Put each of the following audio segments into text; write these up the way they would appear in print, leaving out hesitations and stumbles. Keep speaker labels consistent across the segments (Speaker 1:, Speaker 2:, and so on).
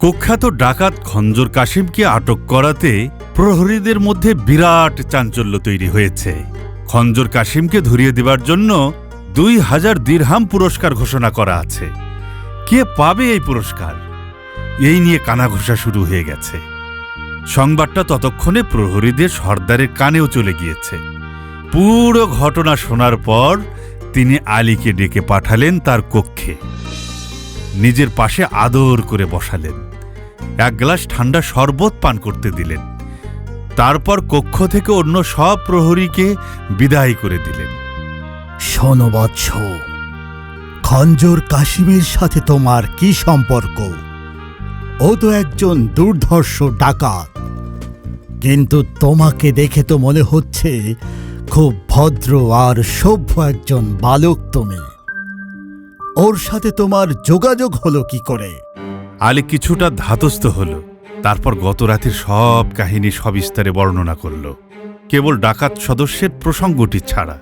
Speaker 1: কুখ্যাত ডাকাত খঞ্জর কাসিমকে আটক করাতে প্রহরীদের মধ্যে বিরাট চাঞ্চল্য তৈরি হয়েছে। খঞ্জর কাসিমকে ধরিয়ে দেবার জন্য 2000 দিরহাম পুরস্কার ঘোষণা করা আছে। কে পাবে এই পুরস্কার, এই নিয়ে কানাঘোষা শুরু হয়ে গেছে। সংবাদটা ততক্ষণে প্রহরীদের সর্দারের কানেও চলে গিয়েছে। পুরো ঘটনা শোনার পর তিনি আলীকে ডেকে পাঠালেন তার কক্ষে। নিজের পাশে আদর করে বসালেন, এক গ্লাস ঠান্ডা শরবত পান করতে দিলেন। তারপর কক্ষ থেকে অন্য সব প্রহরীকে বিদায় করে দিলেন।
Speaker 2: শোনো বৎস, খঞ্জর কাসিমের সাথে তোমার কি সম্পর্ক? ও তো একজন দুর্ধর্ষ ডাকাত, কিন্তু তোমাকে দেখে তো মনে হচ্ছে খুব ভদ্র আর সভ্য একজন বালক তুমি। ওর সাথে তোমার যোগাযোগ হলো কি করে?
Speaker 1: আলী কিছুটা ধাতস্থ হল। তারপর গত রাতের সব কাহিনী সবিস্তারে বর্ণনা করল, কেবল ডাকাত সদস্যের প্রসঙ্গটি ছাড়া।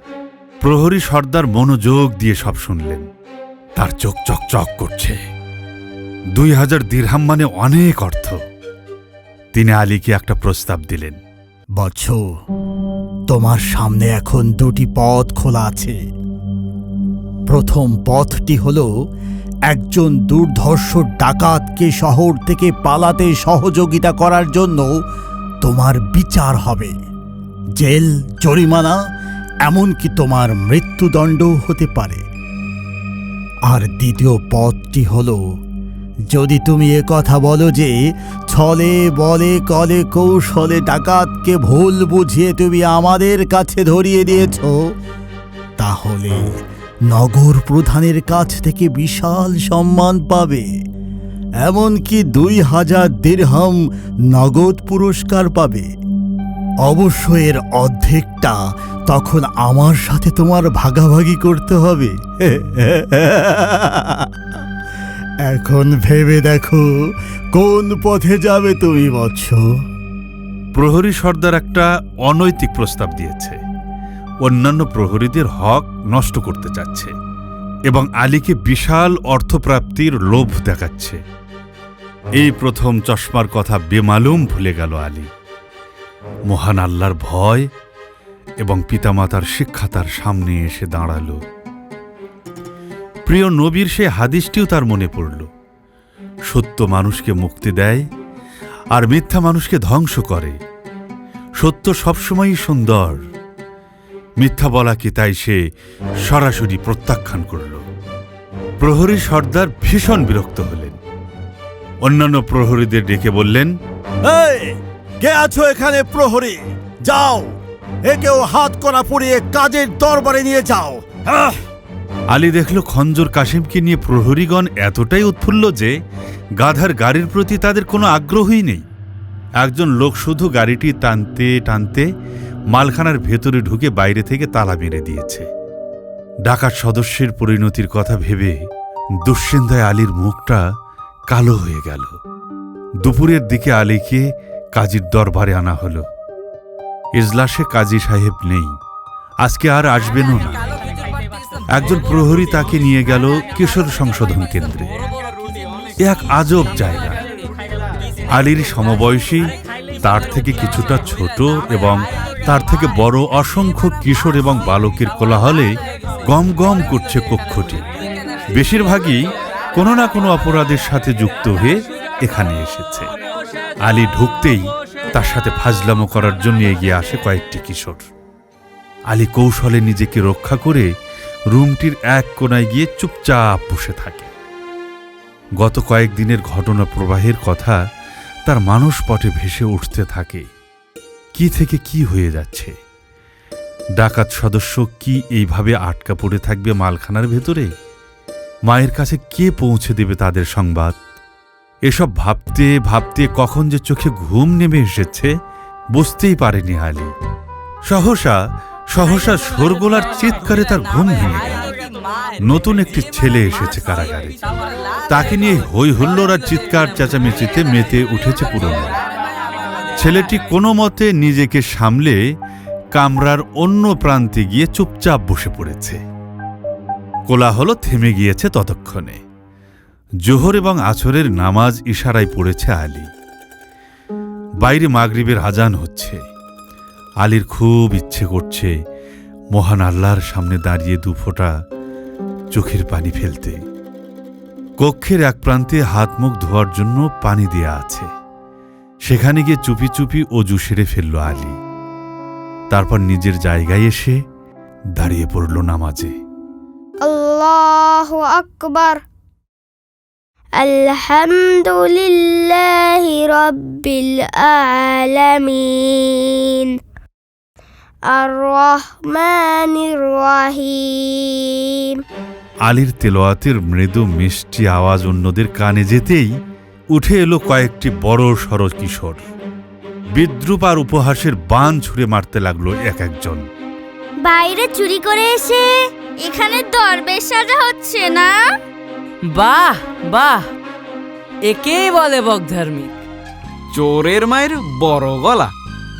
Speaker 1: প্রহরী সর্দার মনোযোগ দিয়ে সব শুনলেন। তার চোখ চকচক করছে। 2000 দিরহাম মানে অনেক অর্থ। তিনি আলীকে একটা প্রস্তাব দিলেন।
Speaker 2: বৎস, তোমার সামনে এখন দুটি পথ খোলা আছে। প্রথম পথটি হল একজন দুর্ধর্ষ ডাকাতকে শহর থেকে পালাতে সহযোগিতা করার জন্য তোমার বিচার হবে, জেল, জরিমানা, এমনকি তোমার মৃত্যুদণ্ডও হতে পারে। আর দ্বিতীয় পথটি হল, যদি তুমি কথা বলো যে ছলে বলে কলে কৌশলে ডাকাতকে ভুল বুঝিয়ে তুমি আমাদের কাছে ধরিয়ে দিয়েছ, তাহলে নগর প্রধানের কাছ থেকে বিশাল সম্মান পাবে, এমনকি 2000 দিরহাম নগদ পুরস্কার পাবে। অবশ্য এর অর্ধেকটা তখন আমার সাথে তোমার ভাগাভাগি করতে হবে। এখন ভেবে দেখো কোন পথে যাবে তুমি বৎস।
Speaker 1: প্রহরী সর্দার একটা অনৈতিক প্রস্তাব দিয়েছে। অন্যান্য প্রহরীদের হক নষ্ট করতে চাচ্ছে এবং আলীকে বিশাল অর্থপ্রাপ্তির লোভ দেখাচ্ছে। এই প্রথম চশমার কথা বেমালুম ভুলে গেল আলী। মহান আল্লাহর ভয় এবং পিতামাতার শিক্ষা তার সামনে এসে দাঁড়াল। প্রিয় নবীর সে হাদিসটিও তার মনে পড়ল। সত্য মানুষকে মুক্তি দেয় আর মিথ্যা মানুষকে ধ্বংস করে। সত্য সবসময়ই সুন্দর, মিথ্যা বলা কি তাই সে সরাসরি প্রত্যাখ্যান করল। প্রহরী সর্দার ভীষণ বিরক্ত হলেন। অন্যান্য প্রহরীদের ডেকে বললেন,
Speaker 2: এই, কে আছো এখানে প্রহরী? যাও, একেও হাত করা পরিয়ে কাজের দরবারে নিয়ে যাও।
Speaker 1: আলী দেখল খঞ্জর কাসিমকে নিয়ে প্রহরীগণ এতটাই উৎফুল্ল যে গাধার গাড়ির প্রতি তাদের কোনো আগ্রহই নেই। একজন লোক শুধু গাড়িটি টানতে টানতে মালখানার ভেতরে ঢুকে বাইরে থেকে তালা মেরে দিয়েছে। ডাকাত সদস্যের পরিণতির কথা ভেবে দুশ্চিন্তায় আলীর মুখটা কালো হয়ে গেল। দুপুরের দিকে আলীকে কাজীর দরবারে আনা হল। ইজলাসে কাজী সাহেব নেই, আজকে আর আসবেনও না। একজন প্রহরী তাকে নিয়ে গেল কিশোর সংশোধন কেন্দ্রে। এক আজব জায়গা। আলীর সমবয়সী, তার থেকে কিছুটা ছোট এবং তার থেকে বড় অসংখ্য কিশোর এবং বালকের কোলাহলে গম গম করছে কক্ষটি। বেশিরভাগই কোনো না কোনো অপরাধের সাথে যুক্ত হয়ে এখানে এসেছে। আলী ঢুকতেই তার সাথে ফাজলামো করার জন্য এগিয়ে আসে কয়েকটি কিশোর। আলী কৌশলে নিজেকে রক্ষা করে রুমটির এক কোণায় গিয়ে চুপচাপ বসে থাকে। গত কয়েকদিনের ঘটনা প্রবাহের কথা তার মানসপটে ভেসে উঠতে থাকে। কি থেকে কি হয়ে যাচ্ছে? ডাকাত সদস্য কি এইভাবে আটকা পড়ে থাকবে মালখানার ভেতরে? মায়ের কাছে কে পৌঁছে দেবে তাদের সংবাদ? এসব ভাবতে ভাবতে কখন যে চোখে ঘুম নেমে এসেছে বুঝতেই পারেনি আলী। সহসা সহসা শোরগোলার চিৎকারে তার ঘুম ভেঙে গেল। নতুন একটি ছেলে এসেছে কারাগারে। তাকে নিয়ে হই হুল্লোড় আর চিৎকার চেঁচামেচিতে মেতে উঠেছে পুরনো। ছেলেটি কোনো মতে নিজেকে সামলে কামরার অন্য প্রান্তে গিয়ে চুপচাপ বসে পড়েছে। কোলাহল থেমে গিয়েছে ততক্ষণে। জোহর এবং আসরের নামাজ ইশারায় পড়েছে আলী। বাইরে মাগরিবের আজান হচ্ছে। আলীর খুব ইচ্ছে করছে মহান আল্লাহর সামনে দাঁড়িয়ে দুফোঁটা চোখের পানি ফেলতে। কক্ষের এক প্রান্তে হাত মুখ ধোয়ার জন্য পানি দেয়া আছে। সেখানে গিয়ে চুপি চুপি অজু সেরে ফেলল আলী। তারপর নিজের জায়গায় এসে দাঁড়িয়ে পড়ল নামাজে।
Speaker 3: আল্লাহু আকবার। আলহামদুলিল্লাহি রাব্বিল আলামিন আর রহমানির রহিম।
Speaker 1: আলীর তেলাওয়াতের মৃদু মিষ্টি আওয়াজ অন্যদের কানে যেতেই উঠে এলো কয়েকটি বড় সড় কিশোর। বিদ্রুপ আর উপহাসের বান ছুঁড়ে মারতে লাগলো এক একজন।
Speaker 3: বাইরে চুরি করে এসে এখানে দরবেশ সাজা হচ্ছে না?
Speaker 4: বাহ বাহ, একেই বলে বকধার্মিক।
Speaker 5: চোরের মায়ের বড় গলা।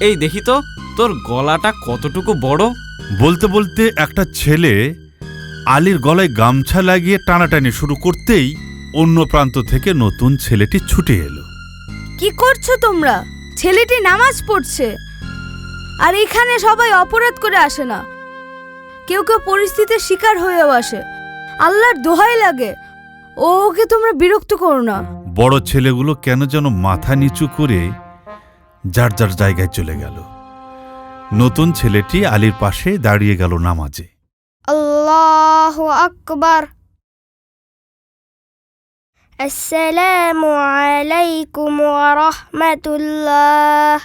Speaker 5: এই দেখি তো তোর গলাটা কতটুকু বড়।
Speaker 1: বলতে বলতে একটা ছেলে আলীর গলায় গামছা লাগিয়ে টানাটানি শুরু করতেই অন্য প্রান্ত থেকে নতুন ছেলেটি ছুটে এলো।
Speaker 6: কি করছো তোমরা? ছেলেটি নামাজ পড়ছে, আর এখানে সবাই অপরাধ করে আসে না, কেউ কেউ পরিস্থিতির শিকার হয়েও আসে। আল্লাহর দোহাই লাগে, ওকে তোমরা বিরক্ত করো না।
Speaker 1: বড় ছেলেগুলো কেন যেন মাথা নিচু করে যার যার জায়গায় চলে গেল। নতুন ছেলেটি আলীর পাশে দাঁড়িয়ে গেল নামাজে।
Speaker 3: আল্লাহু আকবার। আসসালামু আলাইকুম ওয়া রাহমাতুল্লাহ।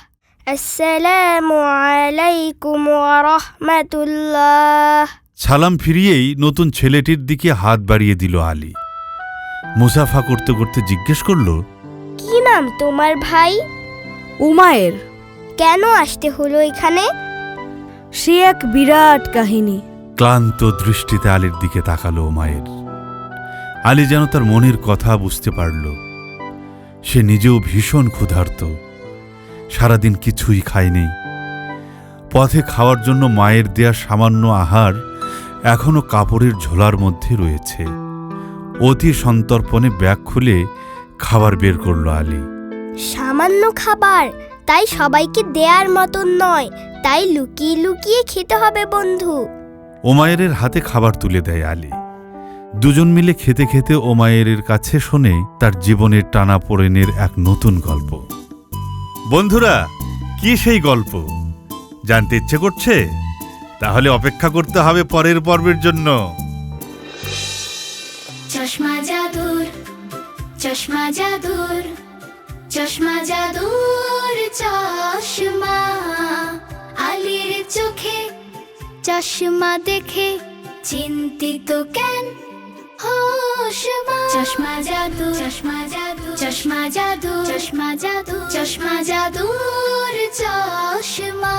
Speaker 3: আসসালামু আলাইকুম ওয়া রাহমাতুল্লাহ।
Speaker 1: সালাম ফিরিয়েই নতুন ছেলেটির দিকে হাত বাড়িয়ে দিল আলী। মুসাফা করতে করতে জিজ্ঞেস করল,
Speaker 3: কি নাম তোমার ভাই?
Speaker 6: উমায়ের।
Speaker 3: কেন আসতে হলো এখানে?
Speaker 6: সে এক বিরাট কাহিনী।
Speaker 1: ক্লান্ত দৃষ্টিতে আলীর দিকে তাকালো ওমায়ের। আলী যেন তার মনের কথা বুঝতে পারল। সে নিজেও ভীষণ ক্ষুধার্ত, সারাদিন কিছুই খায়নি। পথে খাওয়ার জন্য মায়ের দেয়া সামান্য আহার এখনো কাপড়ের ঝোলার মধ্যে রয়েছে। অতি সন্তর্পণে ব্যাগ খুলে খাবার বের করল আলী।
Speaker 3: সামান্য খাবার, তাই সবাইকে দেয়ার মতন নয়, তাই লুকিয়ে লুকিয়ে খেতে হবে বন্ধু।
Speaker 1: ওমায়েরের হাতে খাবার তুলে দেয় আলী। দুজন মিলে খেতে খেতে ওমায়েরের কাছে শোনে তার জীবনের টানাপোড়েনের এক নতুন গল্প। বন্ধুরা, কি সেই গল্প জানতে ইচ্ছে করছে? তাহলে অপেক্ষা করতে হবে পরের পর্বের জন্য।
Speaker 7: চশমা জাদুর, চশমা জাদুর, চশমা জাদুর চশমা। আলীর চোখে চশমা দেখে চিন্তিত কেন হোশমা। চশমা জাদু, চশমা জাদু, চশমা জাদু, চশমা জাদু, চশমা জাদুর চশমা।